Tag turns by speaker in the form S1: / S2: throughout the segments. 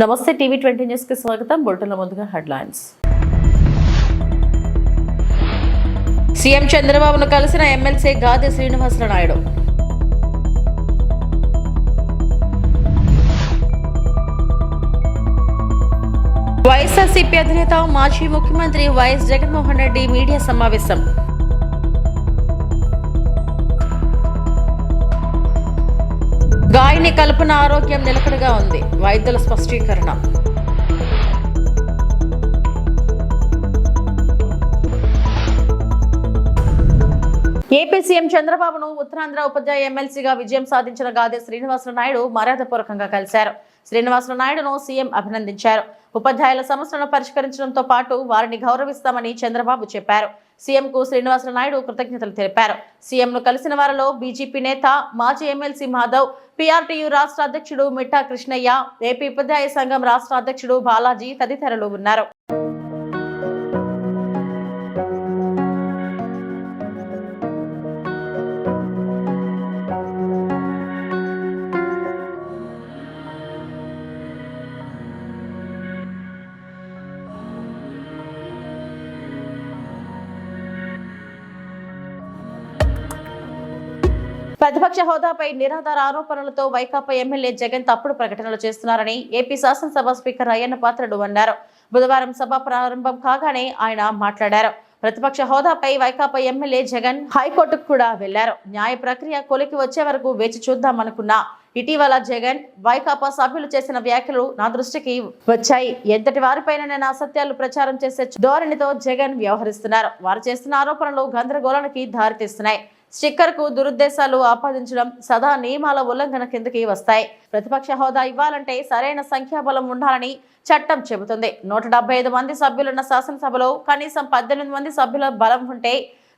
S1: నమస్తే టీవీ20 న్యూస్ కి స్వాగతం. బులెటిన్ల ముందుగా హెడ్లైన్స్. సీఎం చంద్రబాబును కలిసిన ఎమ్మెల్సీ గాదె శ్రీనివాస నాయుడు. వైఎస్ఆర్సీపీ అధినేత మాజీ ముఖ్యమంత్రి వైఎస్ జగన్మోహన్ రెడ్డి మీడియా సమావేశం. గాయని కల్పన ఆరోగ్యం నిలకడగా ఉంది, వైద్యుల స్పష్టీకరణ. ఏపీ సీఎం చంద్రబాబును ఉత్తరాంధ్ర ఉపాధ్యాయ ఎమ్మెల్సీగా విజయం సాధించిన గాదె శ్రీనివాస నాయుడు మర్యాదపూర్వకంగా కలిశారు. శ్రీనివాస నాయుడును సీఎం అభినందించారు. ఉపాధ్యాయుల సమస్యలను పరిష్కరించడంతో పాటు వారిని గౌరవిస్తామని చంద్రబాబు చెప్పారు. సీఎంకు శ్రీనివాస నాయుడు కృతజ్ఞతలు తెలిపారు. సీఎంను కలిసిన వారిలో బీజేపీ నేత మాజీ ఎమ్మెల్సీ మాధవ్, పీఆర్టీయూ రాష్ట్ర అధ్యక్షుడు మిట్టా కృష్ణయ్య, ఏపీ ఉపాధ్యాయ సంఘం రాష్ట్ర అధ్యక్షుడు బాలాజీ తదితరులు ఉన్నారు. ప్రతిపక్ష హోదాపై నిరాధార ఆరోపణలతో వైకాపా ఎమ్మెల్యే జగన్ తప్పుడు ప్రకటనలు చేస్తున్నారని ఏపీ శాసనసభ స్పీకర్ అయ్యన్న పాత్రుడు అన్నారు. బుధవారం సభ ప్రారంభం కాగానే ఆయన మాట్లాడారు. ప్రతిపక్ష హోదాపై వైకాపా ఎమ్మెల్యే జగన్ హైకోర్టుకు కూడా వెళ్లారు. న్యాయ ప్రక్రియ కొలికి వచ్చే వరకు వేచి చూద్దామనుకున్నా. ఇటీవల జగన్ వైకాపా సభ్యులు చేసిన వ్యాఖ్యలు నా దృష్టికి వచ్చాయి. ఎంతటి వారిపైన నేను అసత్యాలు ప్రచారం చేసే ధోరణితో జగన్ వ్యవహరిస్తున్నారు. వారు చేస్తున్న ఆరోపణలు గందరగోళానికి దారితీస్తున్నాయి. స్టిక్కర్ కు దురుద్దేశాలు ఆపాదించడం సదా నియమాల ఉల్లంఘన కిందకి వస్తాయి. ప్రతిపక్ష హోదా ఇవ్వాలంటే సరైన సంఖ్యాబలం ఉండాలని చట్టం చెబుతుంది. 175 మంది సభ్యులున్న శాసనసభలో కనీసం 18 మంది సభ్యుల బలం ఉంటే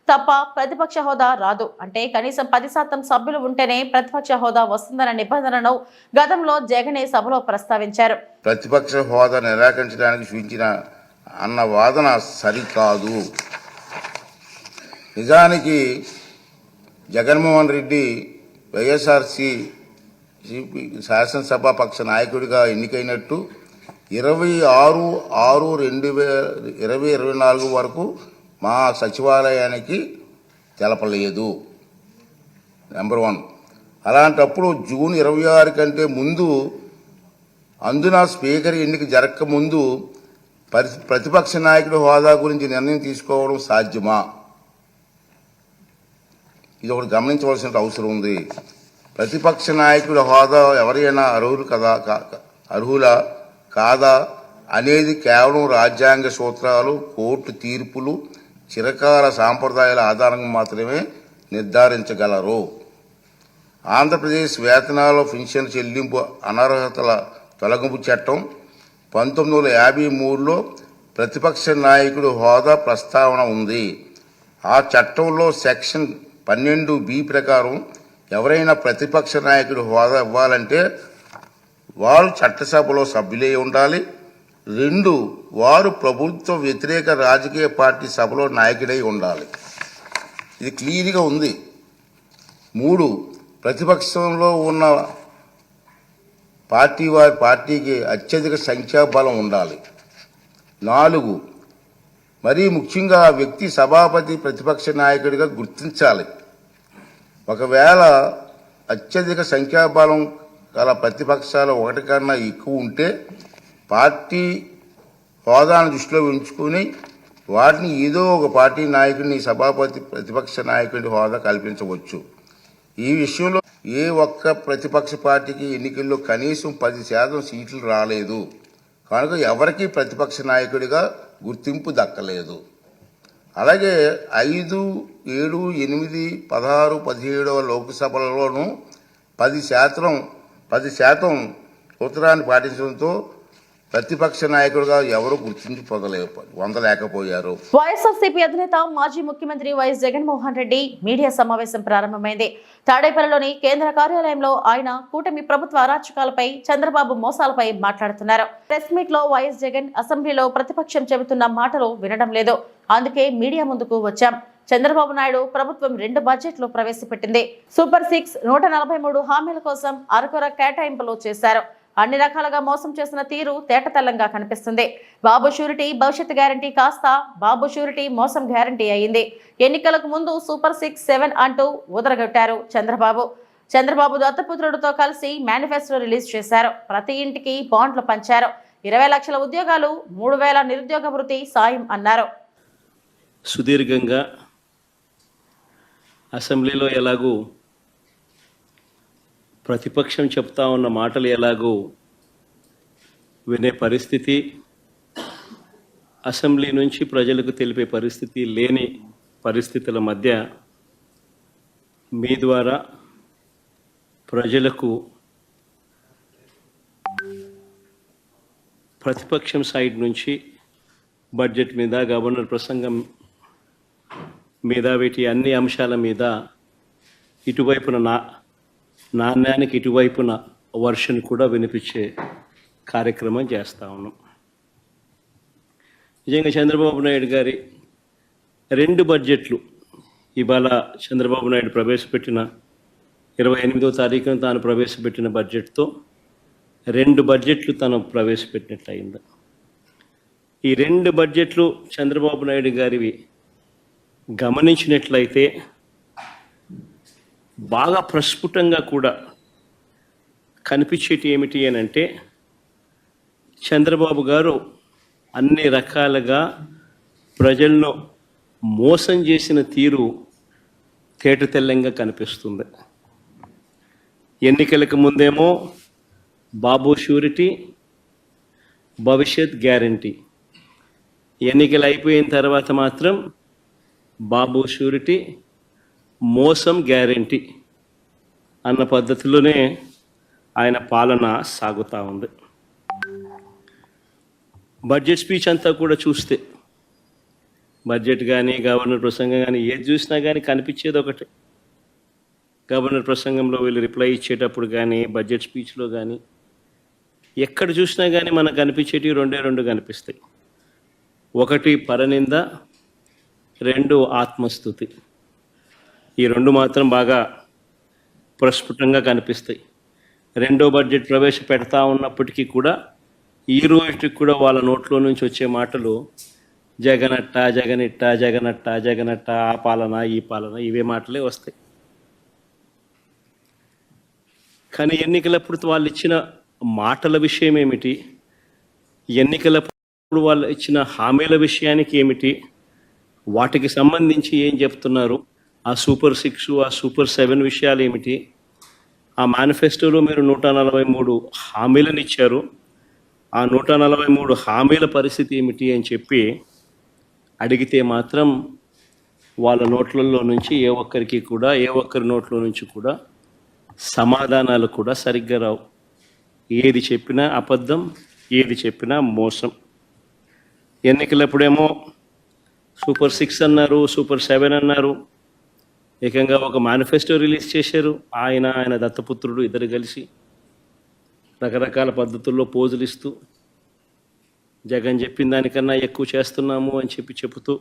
S1: తప్ప ప్రతిపక్ష హోదా రాదు. అంటే కనీసం 10% సభ్యులు ఉంటేనే ప్రతిపక్ష హోదా వస్తుందన్న నిబంధనను గతంలో జగనే సభలో ప్రస్తావించారు.
S2: ప్రతిపక్ష హోదా నిరాకరించడానికి సూచించిన అన్న వాదన సరికాదు. నిజానికి జగన్మోహన్ రెడ్డి వైఎస్ఆర్సీ శాసనసభ పక్ష నాయకుడిగా ఎన్నికైనట్టు 26/6/2024 వరకు మా సచివాలయానికి తెలపలేదు. నెంబర్ 1. అలాంటప్పుడు జూన్ 26 కంటే ముందు, అందున స్పీకర్ ఎన్నిక జరగక ముందు ప్రతిపక్ష నాయకుడి హోదా గురించి నిర్ణయం తీసుకోవడం సాధ్యమా? ఇది ఒకటి గమనించవలసిన అవసరం ఉంది. ప్రతిపక్ష నాయకుడి హోదా ఎవరైనా అర్హులా కాదా అనేది కేవలం రాజ్యాంగ సూత్రాలు, కోర్టు తీర్పులు, చిరకాల సాంప్రదాయాల ఆధారంగా మాత్రమే నిర్ధారించగలరు. ఆంధ్రప్రదేశ్ వేతనాల పెన్షన్ చెల్లింపు అనర్హతల తొలగింపు చట్టం 1953లో ప్రతిపక్ష నాయకుడి హోదా ప్రస్తావన ఉంది. ఆ చట్టంలో సెక్షన్ 12B ప్రకారం ఎవరైనా ప్రతిపక్ష నాయకుడి హోదా ఇవ్వాలంటే వారు చట్టసభలో సభ్యులే ఉండాలి. 2, వారు ప్రభుత్వ వ్యతిరేక రాజకీయ పార్టీ సభలో నాయకుడై ఉండాలి. ఇది క్లియర్గా ఉంది. 3, ప్రతిపక్షంలో ఉన్న వారి పార్టీకి అత్యధిక సంఖ్యాబలం ఉండాలి. 4, మరీ ముఖ్యంగా ఆ వ్యక్తి సభాపతి ప్రతిపక్ష నాయకుడిగా గుర్తించాలి. ఒకవేళ అత్యధిక సంఖ్యాబలం గల ప్రతిపక్షాలు 1 కన్నా ఎక్కువ ఉంటే పార్టీ హోదాను దృష్టిలో ఉంచుకుని వాటిని ఏదో ఒక పార్టీ నాయకుడిని సభాపతి ప్రతిపక్ష నాయకుడి హోదా కల్పించవచ్చు. ఈ విషయంలో ఏ ఒక్క ప్రతిపక్ష పార్టీకి ఎన్నికల్లో కనీసం 10% సీట్లు రాలేదు. కనుక ఎవరికీ ప్రతిపక్ష నాయకుడిగా గుర్తింపు దక్కలేదు. అలాగే 5, 7, 8, 16, 17 లోక్సభలలోనూ 10% ఉత్తరాన్ని పాటించడంతో ప్రతిపక్ష నాయకుడిగా ఎవరు గుర్తించి పొందలేకపోయారు.
S1: వైఎస్ఆర్సీపీ అధినేత మాజీ ముఖ్యమంత్రి వైఎస్ జగన్మోహన్ రెడ్డి మీడియా సమావేశం ప్రారంభమైంది. తాడేపల్లిలోని కేంద్ర కార్యాలయంలో ఆయన కూటమి ప్రభుత్వ అరాచకాలపై, చంద్రబాబు మోసాలపై మాట్లాడుతున్నారు. ప్రెస్ మీట్ లో వైఎస్ జగన్ అసెంబ్లీలో ప్రతిపక్షం చెబుతున్న మాటలు వినడం లేదు, అందుకే మీడియా ముందుకు వచ్చాం. చంద్రబాబు నాయుడు ప్రభుత్వం 2 బడ్జెట్లు ప్రవేశపెట్టింది. సూపర్ 6 143 హామీల కోసం అరకొర కేటాయింపులు చేశారు. అన్ని రకాలుగా మోసం చేసిన తీరు తేటతెల్లంగా కనిపిస్తుంది. బాబు షూరిటీ భవిష్యత్ గ్యారంటీ కాస్త బాబు షూరిటీ మోసం గ్యారంటీ అయింది. ఎన్నికలకు ముందు సూపర్ 6, 7 అంటూ ఊదరగొట్టారు చంద్రబాబు దత్తపుత్రుడితో కలిసి మేనిఫెస్టో రిలీజ్ చేశారు. ప్రతి ఇంటికి బాండ్లు పంచారు. 20 లక్షల ఉద్యోగాలు, 3,000 నిరుద్యోగ వృత్తి సాయం అన్నారు.
S3: సుదీర్ఘంగా అసెంబ్లీలో ఎలాగూ ప్రతిపక్షం చెప్తా ఉన్న మాటలు ఎలాగూ వినే పరిస్థితి, అసెంబ్లీ నుంచి ప్రజలకు తెలిపే పరిస్థితి లేని పరిస్థితుల మధ్య మీ ద్వారా ప్రజలకు ప్రతిపక్షం సైడ్ నుంచి బడ్జెట్ మీద, గవర్నర్ ప్రసంగం మీద, వీటి అన్ని అంశాల మీద ఇటువైపున నాణ్యానికి ఇటువైపున వర్షన్ కూడా వినిపించే కార్యక్రమం చేస్తూ ఉన్నాం. నిజంగా చంద్రబాబు నాయుడు గారి 2 బడ్జెట్లు ఇవాళ చంద్రబాబు నాయుడు ప్రవేశపెట్టిన 28వ తారీఖున తాను ప్రవేశపెట్టిన బడ్జెట్తో 2 బడ్జెట్లు తను ప్రవేశపెట్టినట్లయింది. ఈ 2 బడ్జెట్లు చంద్రబాబు నాయుడు గారివి గమనించినట్లయితే బాగా ప్రస్ఫుటంగా కూడా కనిపించేటి ఏమిటి అని అంటే, చంద్రబాబు గారు అన్ని రకాలుగా ప్రజలను మోసం చేసిన తీరు తేటతెల్లంగా కనిపిస్తుంది. ఎన్నికలకు ముందేమో బాబు షూరిటీ భవిష్యత్ గ్యారంటీ, ఎన్నికలు అయిపోయిన తర్వాత మాత్రం బాబు షూరిటీ మోసం గ్యారంటీ అన్న పద్ధతిలోనే ఆయన పాలన సాగుతూ ఉంది. బడ్జెట్ స్పీచ్ అంతా కూడా చూస్తే, బడ్జెట్ కానీ గవర్నర్ ప్రసంగం కానీ ఏది చూసినా కానీ కనిపించేది ఒకటే. గవర్నర్ ప్రసంగంలో వీళ్ళు రిప్లై ఇచ్చేటప్పుడు కానీ, బడ్జెట్ స్పీచ్లో కానీ, ఎక్కడ చూసినా కానీ మనకు కనిపించేటివి 2 కనిపిస్తాయి. 1 పరనింద, 2 ఆత్మస్తుతి. ఈ 2 మాత్రం బాగా ప్రస్ఫుటంగా కనిపిస్తాయి. 2వ బడ్జెట్ ప్రవేశపెడతా ఉన్నప్పటికీ కూడా ఈ రోజుకి కూడా వాళ్ళ నోట్లో నుంచి వచ్చే మాటలు జగనట్ట, జగనిట్ట, జగనట్ట, జగనట్ట, ఆ పాలన, ఈ పాలన, ఇవే మాటలే వస్తాయి. కానీ ఎన్నికలప్పుడు వాళ్ళు ఇచ్చిన మాటల విషయం ఏమిటి, ఎన్నికలప్పుడు వాళ్ళు ఇచ్చిన హామీల విషయానికి ఏమిటి, వాటికి సంబంధించి ఏం చెప్తున్నారు, ఆ సూపర్ 6, ఆ సూపర్ 7 విషయాలు ఏమిటి, ఆ మేనిఫెస్టోలో మీరు 143 హామీలను ఇచ్చారు, ఆ 143 హామీల పరిస్థితి ఏమిటి అని చెప్పి అడిగితే మాత్రం వాళ్ళ నోట్లలో నుంచి ఏ ఒక్కరి నోట్లో నుంచి కూడా సమాధానాలు కూడా సరిగ్గా రావు. ఏది చెప్పినా అబద్ధం, ఏది చెప్పినా మోసం. ఎన్నికలప్పుడేమో సూపర్ 6 అన్నారు, సూపర్ 7 అన్నారు, ఏకంగా ఒక మేనిఫెస్టో రిలీజ్ చేశారు. ఆయన దత్తపుత్రుడు ఇద్దరు కలిసి రకరకాల పద్ధతుల్లో పోజులు ఇస్తూ జగన్ చెప్పిన దానికన్నా ఎక్కువ చేస్తున్నాము అని చెబుతూ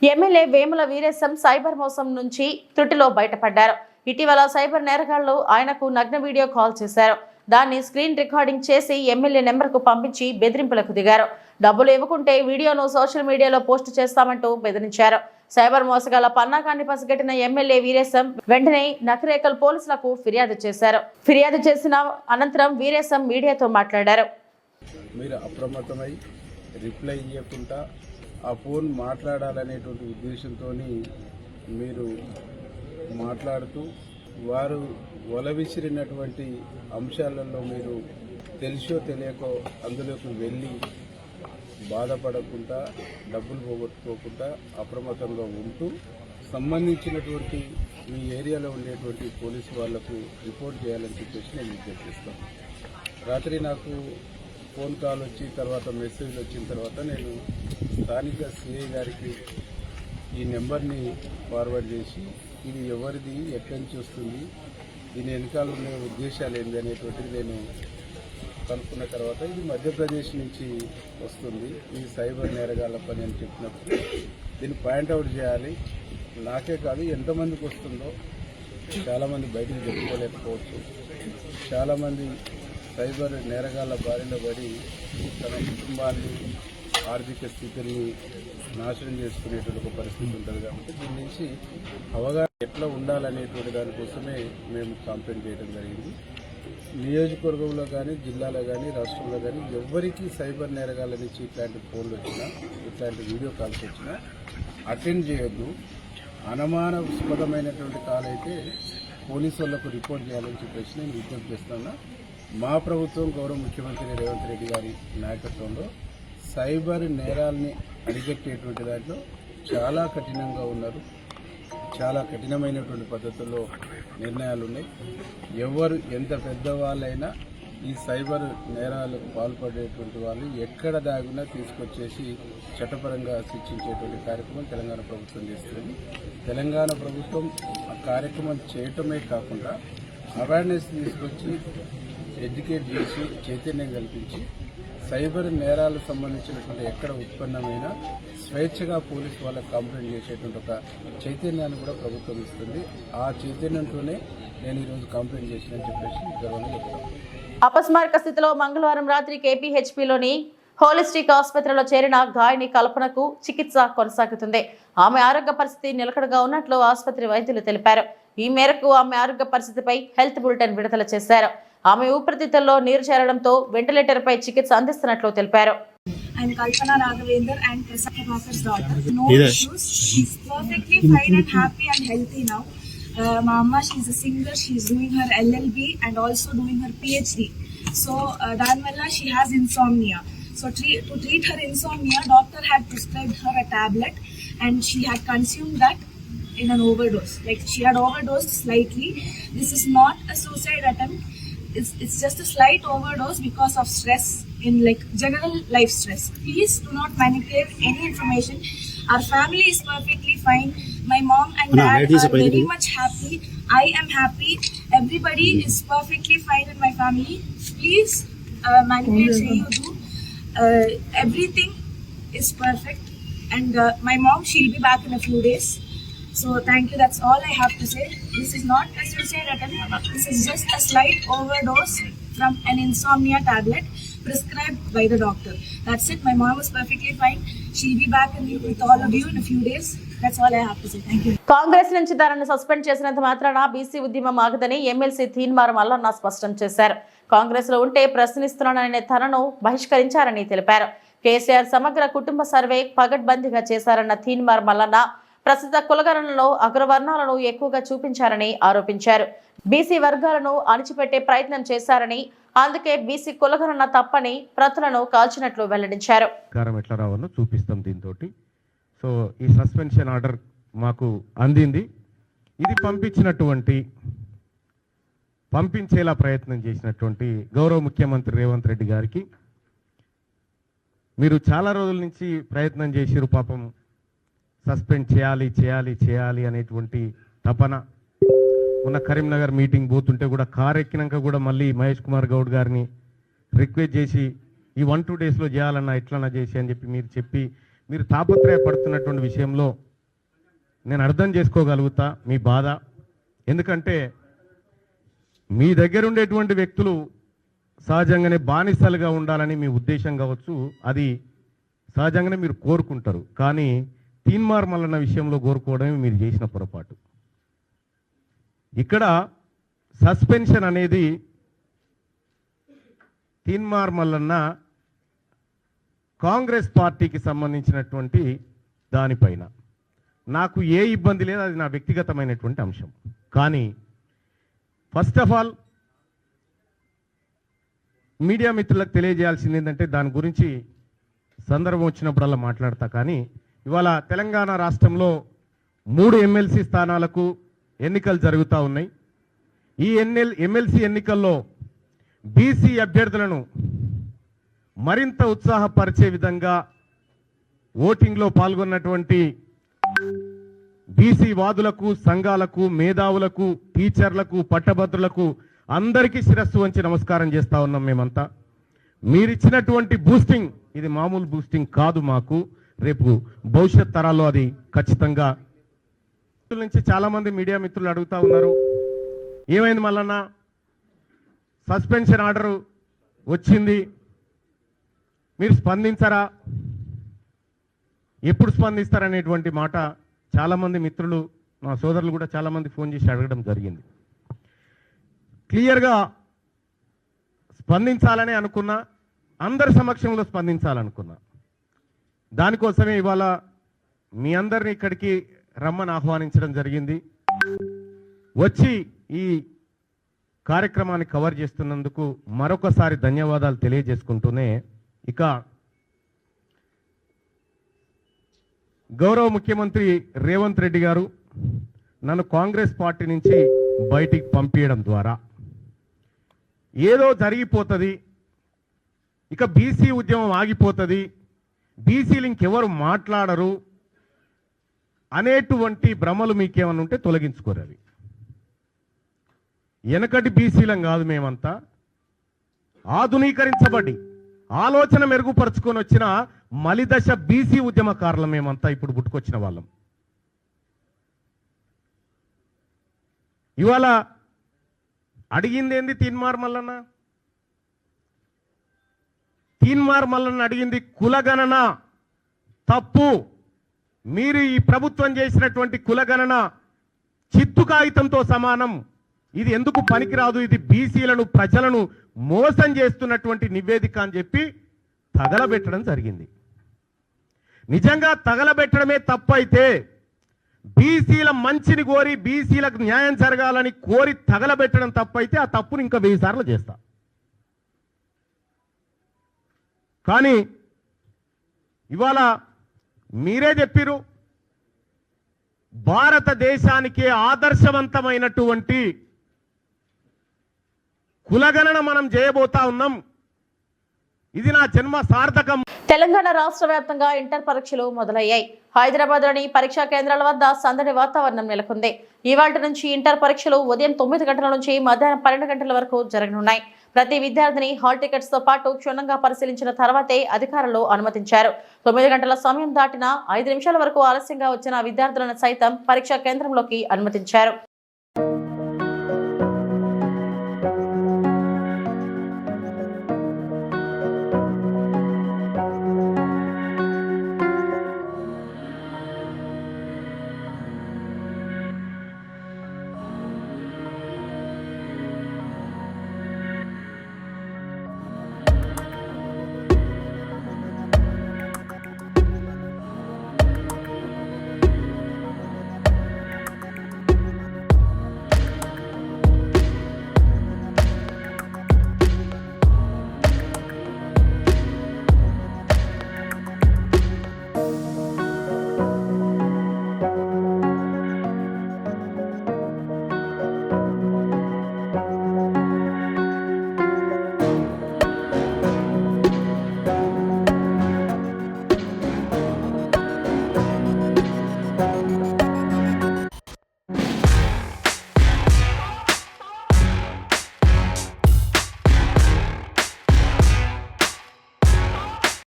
S1: ఎమ్మెల్యే వేముల వీరేశం సైబర్ మోసం నుంచి త్రుటిలో బయటపడ్డారు. ఇటీవల సైబర్ నేరగాళ్లు ఆయనకు నగ్న వీడియో కాల్ చేశారు. దాన్ని స్క్రీన్ రికార్డింగ్ చేసి ఎమ్మెల్యే నెంబర్కు పంపించి బెదిరింపులకు దిగారు. డబ్బులు ఇవ్వకుంటే వీడియోను సోషల్ మీడియాలో పోస్ట్ చేస్తామంటూ బెదిరించారు. సైబర్ మోసగాళ్ల పన్నాగాన్ని పసిగట్టిన ఎమ్మెల్యే వీరేశం వెంటనే నకిరేకల్ పోలీసులకు ఫిర్యాదు చేశారు. ఫిర్యాదు చేసిన అనంతరం వీరేశం మీడియాతో మాట్లాడారు.
S4: మీరు అప్రమత్తమై రిప్లై ఇవ్వకుండా ఆ ఫోన్ మాట్లాడాలనేటువంటి ఉద్దేశంతో మీరు మాట్లాడుతూ వారు విసిరినటువంటి అంశాలలో మీరు తెలిసో తెలియకో అందులోకి వెళ్ళి బాధపడకుండా, డబ్బులు పోగొట్టుకోకుండా అప్రమత్తంగా ఉంటూ సంబంధించినటువంటి మీ ఏరియాలో ఉండేటువంటి పోలీసు వాళ్లకు రిపోర్ట్ చేయాలని చెప్పేసి నేను విజ్ఞప్తిస్తాను. రాత్రి నాకు ఫోన్ కాల్ వచ్చి తర్వాత మెసేజ్ వచ్చిన తర్వాత నేను స్థానిక సిఐ గారికి ఈ నెంబర్ని ఫార్వర్డ్ చేసి ఇది ఎవరిది, ఎక్కడి నుంచి వస్తుంది, దీని వెనకాల ఉండే ఉద్దేశాలు ఏంటి అనేటువంటిది నేను కనుక్కున్న తర్వాత ఇది మధ్యప్రదేశ్ నుంచి వస్తుంది, ఇది సైబర్ నేరగాళ్ల పని అని చెప్పినప్పుడు దీన్ని పాయింట్అవుట్ చేయాలి. నాకే కాదు ఎంతమందికి వస్తుందో చాలామంది బయటికి చెప్పుకోలేకపోవచ్చు. చాలామంది సైబర్ నేరగాళ్ళ బారిన పడి తన కుటుంబాన్ని ఆర్థిక స్థితిని నాశనం చేసుకునేటువంటి ఒక పరిస్థితి ఉంటుంది కాబట్టి దీని నుంచి అవగాహన ఎట్లా ఉండాలనేటువంటి దానికోసమే మేము కాంప్లైంట్ చేయడం జరిగింది. నియోజకవర్గంలో కానీ జిల్లాలో కానీ రాష్ట్రంలో కానీ ఎవరికి సైబర్ నేరగాళ్ళ నుంచి ఇట్లాంటి ఫోన్లు వచ్చినా ఇట్లాంటి వీడియో కాల్స్ వచ్చినా అటెండ్ చేయొద్దు. అనుమానాస్పదమైనటువంటి కాల్ అయితే పోలీసు వాళ్ళకు రిపోర్ట్ చేయాలని చెప్పేసి నేను విజ్ఞప్తి చేస్తున్నా. మా ప్రభుత్వం గౌరవ ముఖ్యమంత్రి రేవంత్ రెడ్డి గారి నాయకత్వంలో సైబర్ నేరాల్ని అరికట్టేటువంటి దాంట్లో చాలా కఠినంగా ఉన్నారు. చాలా కఠినమైనటువంటి పద్ధతుల్లో నిర్ణయాలు ఉన్నాయి. ఎవరు ఎంత పెద్దవాళ్ళైనా ఈ సైబర్ నేరాలకు పాల్పడేటువంటి వాళ్ళు ఎక్కడ దాగినా తీసుకొచ్చేసి చట్టపరంగా శిక్షించేటువంటి కార్యక్రమం తెలంగాణ ప్రభుత్వం చేస్తుంది. తెలంగాణ ప్రభుత్వం ఆ కార్యక్రమం చేయటమే కాకుండా అవేర్నెస్ తీసుకొచ్చి ఎడ్యుకేట్ చేసి చైతన్యం కల్పించి సైబర్ నేరాలకు సంబంధించినటువంటి ఎక్కడ ఉత్పన్నమైన స్వేచ్ఛగా పోలీసు వాళ్ళకి కంప్లైంట్ చేసేటువంటి ఒక చైతన్యాన్ని కూడా ప్రభుత్వం ఇస్తుంది. ఆ చైతన్యంతోనే నేను ఈరోజు కంప్లైంట్ చేసినని చెప్పేసి గర్వంగా చెప్తాను.
S1: అపస్మారక స్థితిలో మంగళవారం రాత్రి కేపీహెచ్పీలోని హోలిస్టిక్ ఆసుపత్రిలో చేరిన గాయని కల్పనకు చికిత్స కొనసాగుతుంది. ఆమె ఆరోగ్య పరిస్థితి నిలకడగా ఉన్నట్లు ఆసుపత్రి వైద్యులు తెలిపారు. ఈ మేరకు ఆమె ఆరోగ్య పరిస్థితిపై హెల్త్ బులెటిన్ విడుదల చేశారు. ఆమె ఊపిరితిత్తుల్లో నీరు చేరడంతో వెంటిలేటర్ పై చికిత్స అందిస్తున్నట్లు తెలిపారు.
S5: I'm Kalpana Raghavendra and Prasad Prabhakar's daughter. No issues. She's perfectly fine and happy and healthy now. Mama, she's a singer. She's doing her LLB and also doing her PhD. So, Danvalla, she has insomnia. So, to treat her insomnia, doctor had prescribed her a tablet and she had consumed that in an overdose. Like, she had overdosed slightly. This is not a suicide attempt. It's just a slight overdose because of stress in like general life stress. Please do not manipulate any information. Our family is perfectly fine. My mom and dad are very much happy. I am happy. Everybody is perfectly fine in my family. Please manipulate say you do. Everything is perfect. And my mom, she'll be back in a few days. So thank you. That's all I have to say. This is not a suicide attempt. This is just a slight overdose from an insomnia tablet prescribed by the doctor. That's it. My mom is perfectly fine. She'll be back with all of you in a few days. That's all I have to say. Thank you.
S1: Congress నుంచి తనను suspend చేసినంత మాత్రాన BC ఉద్యమం ఆగదని MLC Teenmar Mallanna స్పష్టం చేశారు. కాంగ్రెస్ లో ఉంటే ప్రశ్నిస్తున్నాననే తనను బహిష్కరించారని తెలిపారు. కేసీఆర్ సమగ్ర కుటుంబ సర్వే పగడ్బందీగా చేశారన్న తీన్మార్ మల్లన్న ప్రస్తుత కులగణనలో అగ్రవర్ణాలను ఎక్కువగా చూపించారని ఆరోపించారు. బీసీ వర్గాలను అణిచిపెట్టే ప్రయత్నం చేశారని, అందుకే బీసీ కులగణన తప్పని ప్రతులను కాల్చినట్లు వెల్లడించారు.
S6: ఎట్లా రావాలో చూపిస్తాం దీంతో. సో ఈ సస్పెన్షన్ ఆర్డర్ మాకు అందింది. ఇది పంపించేలా ప్రయత్నం చేసినటువంటి గౌరవ ముఖ్యమంత్రి రేవంత్ రెడ్డి గారికి మీరు చాలా రోజుల నుంచి ప్రయత్నం చేసిరు. పాపం సస్పెండ్ చేయాలి అనేటువంటి తపన. మొన్న కరీంనగర్ మీటింగ్ పోతుంటే కూడా కారు ఎక్కినాక కూడా మళ్ళీ మహేష్ కుమార్ గౌడ్ గారిని రిక్వెస్ట్ చేసి ఈ 1-2 డేస్లో చేయాలన్నా ఎట్లన్నా చేసి అని చెప్పి మీరు తాపత్రయపడుతున్నటువంటి విషయంలో నేను అర్థం చేసుకోగలుగుతా మీ బాధ. ఎందుకంటే మీ దగ్గర ఉండేటువంటి వ్యక్తులు సహజంగానే బానిసలుగా ఉండాలని మీ ఉద్దేశం కావచ్చు, అది సహజంగానే మీరు కోరుకుంటారు. కానీ తీన్మార్ మల్లన్న విషయంలో కోరుకోవడమే మీరు చేసిన పొరపాటు. ఇక్కడ సస్పెన్షన్ అనేది తీన్మార్ మల్లన్న కాంగ్రెస్ పార్టీకి సంబంధించినటువంటి దానిపైన నాకు ఏ ఇబ్బంది లేదు, అది నా వ్యక్తిగతమైనటువంటి అంశం. కానీ ఫస్ట్ ఆఫ్ ఆల్ మీడియా మిత్రులకు తెలియజేయాల్సింది ఏంటంటే దాని గురించి సందర్భం వచ్చినప్పుడల్లా మాట్లాడతా. కానీ ఇవాళ తెలంగాణ రాష్ట్రంలో 3 ఎమ్మెల్సీ స్థానాలకు ఎన్నికలు జరుగుతూ ఉన్నాయి. ఈ ఎమ్మెల్సీ ఎన్నికల్లో బీసీ అభ్యర్థులను మరింత ఉత్సాహపరిచే విధంగా ఓటింగ్లో పాల్గొన్నటువంటి బీసీ వాదులకు, సంఘాలకు, మేధావులకు, టీచర్లకు, పట్టభద్రులకు అందరికీ శిరస్సు వంచి నమస్కారం చేస్తా ఉన్నాం. మేమంతా మీరిచ్చినటువంటి బూస్టింగ్ ఇది మామూలు బూస్టింగ్ కాదు. మాకు రేపు భవిష్యత్ తరాల్లో అది ఖచ్చితంగా నుంచి చాలామంది మీడియా మిత్రులు అడుగుతా ఉన్నారు, ఏమైంది మల్లన్న సస్పెన్షన్ ఆర్డర్ వచ్చింది, మీరు స్పందించరా, ఎప్పుడు స్పందిస్తారనేటువంటి మాట చాలామంది మిత్రులు, మా సోదరులు కూడా చాలామంది ఫోన్ చేసి అడగడం జరిగింది. క్లియర్గా స్పందించాలని అనుకున్నా, అందరి సమక్షంలో స్పందించాలనుకున్నా. దానికోసమే ఇవాళ మీ అందరినీ ఇక్కడికి రమ్మని ఆహ్వానించడం జరిగింది. వచ్చి ఈ కార్యక్రమాన్ని కవర్ చేస్తున్నందుకు మరొకసారి ధన్యవాదాలు తెలియజేసుకుంటూనే, ఇక గౌరవ ముఖ్యమంత్రి రేవంత్ రెడ్డి గారు నన్ను కాంగ్రెస్ పార్టీ నుంచి బయటికి పంపించడం ద్వారా ఏదో జరిగిపోతుంది, ఇక బీసీ ఉద్యమం ఆగిపోతుంది, బీసీలు ఇంకెవరు మాట్లాడరు అనేటువంటి భ్రమలు మీకేమన్నా ఉంటే తొలగించుకోరు. అవి వెనకటి బీసీలం కాదు, మేమంతా ఆధునీకరించబడి ఆలోచన మెరుగుపరుచుకొని వచ్చిన మలిదశ బీసీ ఉద్యమకారులం మేమంతా, ఇప్పుడు పుట్టుకొచ్చిన వాళ్ళం. ఇవాళ అడిగింది ఏంది? తీన్మార్ మల్లన్న అడిగింది కులగణన తప్పు, మీరు ఈ ప్రభుత్వం చేసినటువంటి కులగణన చిత్తు కాగితంతో సమానం, ఇది ఎందుకు పనికిరాదు, ఇది బీసీలను ప్రజలను మోసం చేస్తున్నటువంటి నివేదిక అని చెప్పి తగలబెట్టడం జరిగింది. నిజంగా తగలబెట్టడమే తప్పైతే, బీసీల మంచిని కోరి బీసీలకు న్యాయం జరగాలని కోరి తగలబెట్టడం తప్పైతే ఆ తప్పును ఇంకా 1000 సార్లు చేస్తా. కానీ ఇవాళ మీరే చెప్పిరు, భారతదేశానికే ఆదర్శవంతమైనటువంటి కులగణన మనం చేయబోతా ఉన్నాం, ఇది నా జన్మ సార్థకం.
S1: తెలంగాణ రాష్ట్ర వ్యాప్తంగా ఇంటర్ పరీక్షలు మొదలయ్యాయి. హైదరాబాద్ లోని పరీక్షా కేంద్రాల వద్ద సందడి వాతావరణం నెలకొంది. ఇవాళ్టి నుంచి ఇంటర్ పరీక్షలు ఉదయం 9 గంటల నుంచి మధ్యాహ్నం 12 గంటల వరకు జరగనున్నాయి. ప్రతి విద్యార్థిని హాల్ టికెట్స్ తో పాటు క్షుణ్ణంగా పరిశీలించిన తర్వాతే అధికారులు అనుమతించారు. 9 గంటల సమయం దాటిన 5 నిమిషాల వరకు ఆలస్యంగా వచ్చిన విద్యార్థులను సైతం పరీక్షా కేంద్రంలోకి అనుమతించారు.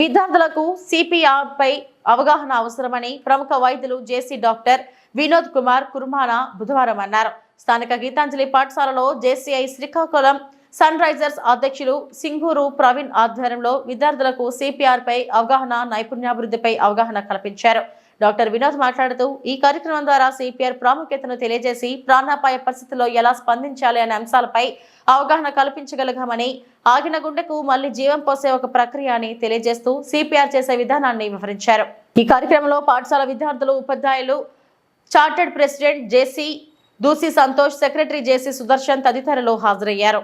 S1: విద్యార్థులకు సిపిఆర్ పై అవగాహన అవసరమని ప్రముఖ వైద్యులు జేసీ డాక్టర్ వినోద్ కుమార్ కుర్మానా బుధవారం అన్నారు. స్థానిక గీతాంజలి పాఠశాలలో జేసీఐ శ్రీకాకుళం సన్ రైజర్స్ అధ్యక్షులు సింగూరు ప్రవీణ్ ఆధ్వర్యంలో విద్యార్థులకు సిపిఆర్ పై అవగాహన, నైపుణ్యాభివృద్ధిపై అవగాహన కల్పించారు. డాక్టర్ వినోద్ మాట్లాడుతూ, ఈ కార్యక్రమం ద్వారా సిపిఆర్ ప్రాముఖ్యతను తెలియజేసి ప్రాణాపాయ పరిస్థితుల్లో ఎలా స్పందించాలి అనే అంశాలపై అవగాహన కల్పించగలిగామని, ఆగిన గుండెకు మళ్లీ జీవం పోసే ఒక ప్రక్రియ అని తెలియజేస్తూ సిపిఆర్ చేసే విధానాన్ని వివరించారు. ఈ కార్యక్రమంలో పాఠశాల విద్యార్థులు, ఉపాధ్యాయులు, chartered president JC Doosi Santosh, secretary JC Sudarshan తదితరులు హాజరయ్యారు.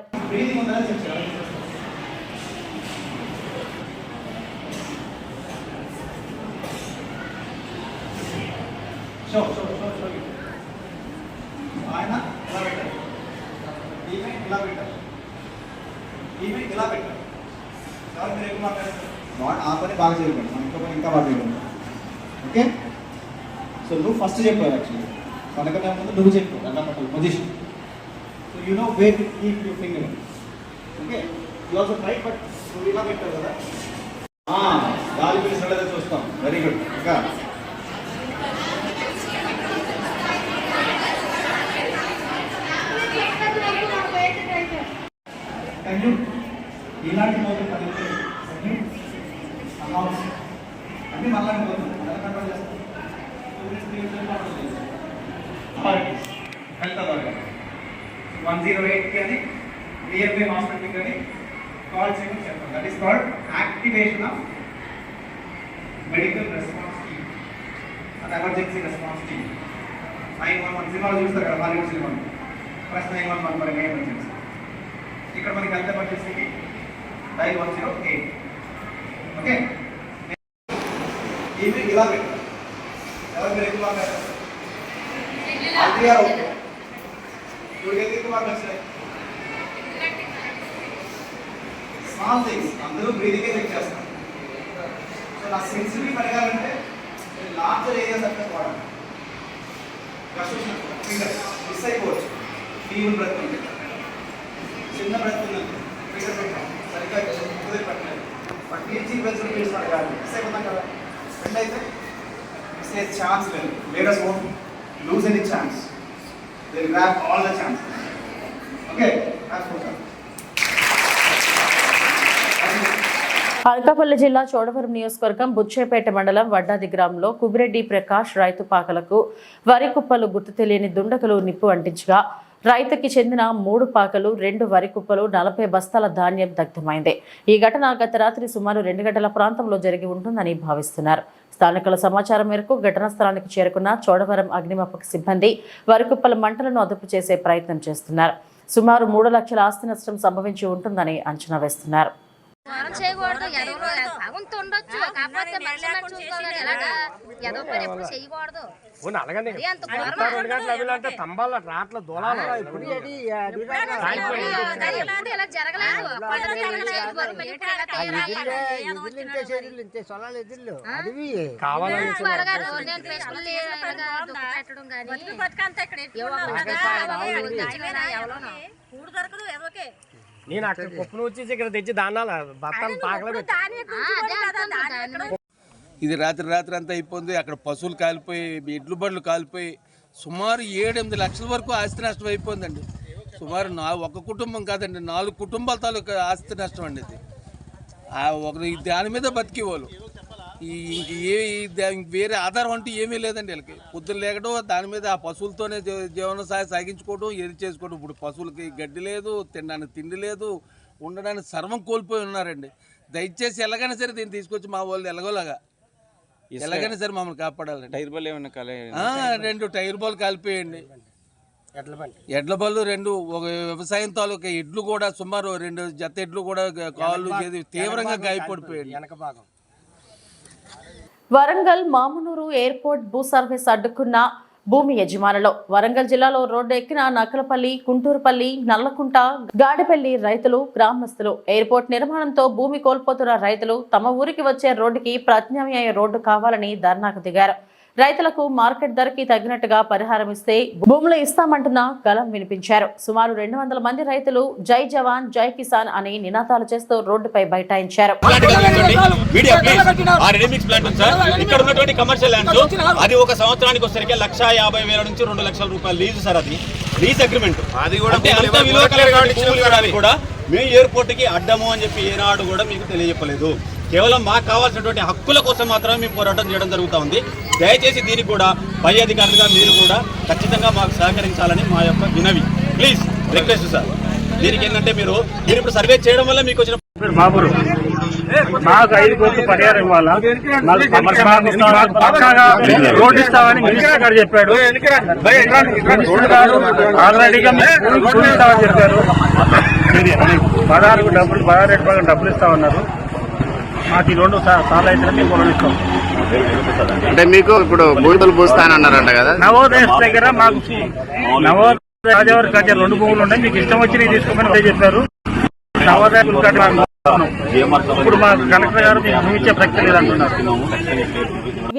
S7: ఆ పని బాగా చేయకండి, మన ఇంకో పని ఇంకా బాగా చేయకండి. ఓకే, సో నువ్వు ఫస్ట్ చెప్పావు, యాక్చువల్లీ పడకనే ముందు నువ్వు చెప్పు అలా పట్టాలి position. So you know where to keep your finger. Okay, you also try, but నువ్వు ఇలా పెట్టావు కదా, గాలి పీల్చినట్లయితే చూస్తాం. Very good. ఇంకా ఇలాంటి హౌస్ అన్నీ మళ్ళీ పోతుంది ఎలా కంట్రోల్ చేస్తాం 2 minutes 3 minutes కంట్రోల్ చేస్తాం అథారిటీస్ హెల్త్ అథారిటీ 108 అని నియర్ బై హాస్పిటల్ కానీ కాల్ చేయమని చెప్పాలి. That is called activation of medical response team and emergency response team. 911 సినిమాలు చూస్తారు కదా, హాలీవుడ్ సినిమాలు, ప్లస్ 911 మరి ఎమర్జెన్సీ. ఇక్కడ మనకి హెల్త్ ఎమర్జెన్సీకి డైల్ 108. ఓకే, ఈమె ఇలా పెట్టారు. ఎవరు మీరు ఎక్కువ పెట్టారు? ఓకే, ఇవి ఎక్కువ వచ్చినాయి. స్మాల్ థింగ్స్ అందరూ బ్రీదింగే చెక్ చేస్తారు. సో నా సెన్సిటివ్ అడగాలంటే లార్జర్ ఏరియాస్ అంటే వాడాలి. ఫింగర్ మిస్ అయిపోవచ్చు, ఫీవర్ బ్రెత్ ఉంది, చిన్న బ్రెత్ ఉంది, ఫింగర్ పెట్టాం సరిగ్గా కుదిరి పెట్టలేదు, బట్ టీచింగ్ బ్రెత్ పీల్చుకోవాలి కాదు, మిస్ అయిపోతాం కదా. ఫ్రెండ్ అయితే మిస్ అయ్యే ఛాన్స్ లేదు. Latest won't lose any chance, they grab all the chances. Okay, రాసుకుంటాం.
S1: అనకాపల్లి జిల్లా చోడవరం నియోజకవర్గం బుచ్చేపేట మండలం వడ్డాది గ్రామంలో కుబిరెడ్డి ప్రకాష్ రైతు పాకలకు వరి కుప్పలు గుర్తు తెలియని దుండగులు నిప్పు అంటించగా రైతుకి చెందిన 3 పాకలు 2 వరి కుప్పలు 40 బస్తాల ధాన్యం దగ్ధమైంది. ఈ ఘటన గత రాత్రి సుమారు 2 గంటల ప్రాంతంలో జరిగి ఉంటుందని భావిస్తున్నారు. స్థానికుల సమాచారం మేరకు ఘటనా స్థలానికి చేరుకున్న చోడవరం అగ్నిమాపక సిబ్బంది వరి కుప్పల మంటలను అదుపు చేసే ప్రయత్నం చేస్తున్నారు. సుమారు 3 లక్షల ఆస్తి నష్టం సంభవించి ఉంటుందని అంచనా వేస్తున్నారు.
S8: చేయకూడదు, భగవంతు ఉండొచ్చు, కాకపోతే మనిషి చూసుకోవాలి. ఎలాగా ఏదో పని ఎప్పుడు చేయకూడదు. ఇలా జరగలేదు.
S9: నేను అక్కడ పప్పును వచ్చేసి ఇక్కడ తెచ్చి దానాల బత్తాలు పాకలే.
S10: ఇది రాత్రి అంతా అయిపోయింది. అక్కడ పశువులు కాలిపోయి, ఎడ్లు బండ్లు కాలిపోయి సుమారు 7-8 లక్షల వరకు ఆస్తి నష్టం అయిపోయిందండి. సుమారు ఒక కుటుంబం కాదండి, 4 కుటుంబాల తాలూకు ఆస్తి నష్టం అండి. ఇది దాని మీద బతికేవాళ్ళు. వేరే ఆధారం అంటూ ఏమీ లేదండి వీళ్ళకి. పొద్దున్న లేకడం దాని మీద ఆ పశువులతోనే జీవన సాగించుకోవడం, ఏది చేసుకోవడం. ఇప్పుడు పశువులకి గడ్డి లేదు, తినడానికి తిండి లేదు, ఉండడానికి సర్వం కోల్పోయి ఉన్నారండి. దయచేసి ఎలాగైనా సరే దీన్ని తీసుకొచ్చి మా వాళ్ళు ఎలాగోలాగా ఎలాగైనా సరే మమ్మల్ని కాపాడాలి.
S11: టైర్ బాల్ ఏమన్నా
S10: 2 టైర్ బాల్ కాలిపోయండి, ఎడ్ల బళ్ళు 2, ఒక వ్యవసాయం తాలూకా ఎడ్లు కూడా సుమారు 2 జత ఎడ్లు కూడా కాళ్ళు చేసి తీవ్రంగా గాయపడిపోయాడు. వెనక భాగం
S1: వరంగల్ మామునూరు ఎయిర్పోర్ట్ భూ సర్వీస్ అడ్డుకున్న భూమి యజమానులు. వరంగల్ జిల్లాలో రోడ్డు ఎక్కిన నకలపల్లి, కుంటూరుపల్లి, నల్లకుంట, గాడిపల్లి రైతులు, గ్రామస్తులు ఎయిర్పోర్ట్ నిర్మాణంతో భూమి కోల్పోతున్న రైతులు తమ ఊరికి వచ్చే రోడ్డుకి ప్రత్యామ్నాయ రోడ్డు కావాలని ధర్నాకు దిగారు. రైతులకు మార్కెట్ ధరకి తగినట్టుగా పరిహారం ఇస్తే భూములు ఇస్తామంటున్న గలం వినిపించారు. సుమారు 200 మంది రైతులు జై జవాన్ జై కిసాన్ అని నినాదాలు చేస్తూ రోడ్డుపై బైఠాయించారు.
S11: అది ఒక సంవత్సరానికి వచ్చరికి 1,50,000 నుంచి 2 లక్షల రూపాయలు లీజు సార్. అది లీజ్ అగ్రిమెంట్. అది కూడా మేము ఎయిర్పోర్ట్ కి అడ్డము అని చెప్పి ఏనాడు కూడా మీకు తెలియజెప్పలేదు. కేవలం మాకు కావాల్సినటువంటి హక్కుల కోసం మాత్రమే మేము పోరాటం చేయడం జరుగుతూ ఉంది. దయచేసి దీనికి కూడా పై అధికారులుగా మీరు కూడా ఖచ్చితంగా మాకు సహకరించాలని మా యొక్క వినవి. Please request sir. దీనికి ఏంటంటే మీరు ఇప్పుడు సర్వే చేయడం వల్ల మీకు వచ్చిన
S9: నాకు 5 కోట్లు పరిహారం ఇవ్వాలా, రోడ్డు ఇస్తామని మినిస్టర్ గారు చెప్పాడు. ఆల్రెడీగా రోడ్డు ఇస్తామని చెప్పారు. 16 డబ్బులు ఇస్తామన్నారు. మాకు ఈ 2 సార్లు అయితే మేము కొననిస్తాం.
S11: అంటే మీకు ఇప్పుడు బూడిదలు పూస్తానన్నారంట కదా.
S9: నవోదయ దగ్గర మాకు నవోదయ రాజవారి కట్టే 2 భూములు ఉన్నాయి, మీకు ఇష్టం వచ్చి తీసుకోమని చెప్పారు. నవోదయ ఇప్పుడు మా కలెక్టర్ గారు మీకు భూమి ఇచ్చే ప్రక్రియ లేదంటున్నారు.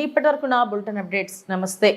S1: ఇప్పటి వరకు నా బులెటిన్ అప్డేట్స్. నమస్తే.